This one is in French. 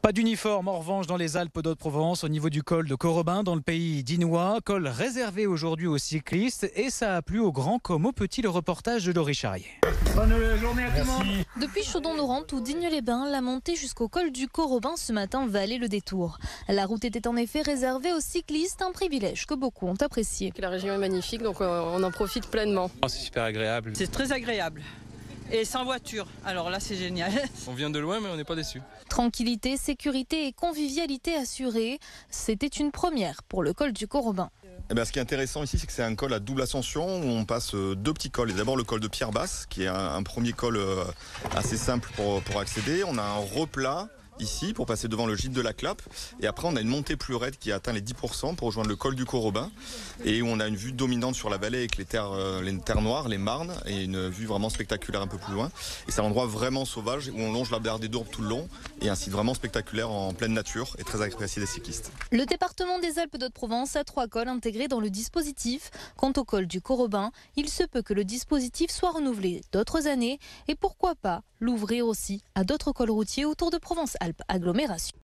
Pas d'uniforme en revanche dans les Alpes d'Haute-Provence au niveau du col de Corobin dans le pays dinois. Col réservé aujourd'hui aux cyclistes et ça a plu aux grands comme aux petits. Le reportage de Laurie Charrier. Bonne journée à tout le monde. Depuis Chaudon-Norante ou Digne-les-Bains, la montée jusqu'au col du Corobin ce matin valait le détour. La route était en effet réservée aux cyclistes, un privilège que beaucoup ont apprécié. La région est magnifique, donc on en profite pleinement. C'est super agréable. C'est très agréable. Et sans voiture, alors là c'est génial. On vient de loin mais on n'est pas déçus. Tranquillité, sécurité et convivialité assurée, c'était une première pour le col du Corobin. Ce qui est intéressant ici, c'est que c'est un col à double ascension où on passe deux petits cols. Et d'abord le col de Pierre-Basse, qui est un premier col assez simple pour accéder. On a un replat ici pour passer devant le gîte de la Clappe. Et après, on a une montée plus raide qui atteint les 10% pour rejoindre le col du Corobin. Et où on a une vue dominante sur la vallée avec les terres noires, les marnes, et une vue vraiment spectaculaire un peu plus loin. Et c'est un endroit vraiment sauvage où on longe la berre des Dourbes tout le long. Et un site vraiment spectaculaire en pleine nature et très apprécié des cyclistes. Le département des Alpes d'Haute-Provence a 3 cols intégrés dans le dispositif. Quant au col du Corobin, il se peut que le dispositif soit renouvelé d'autres années et pourquoi pas l'ouvrir aussi à d'autres cols routiers autour de Provence-Alpes Agglomération.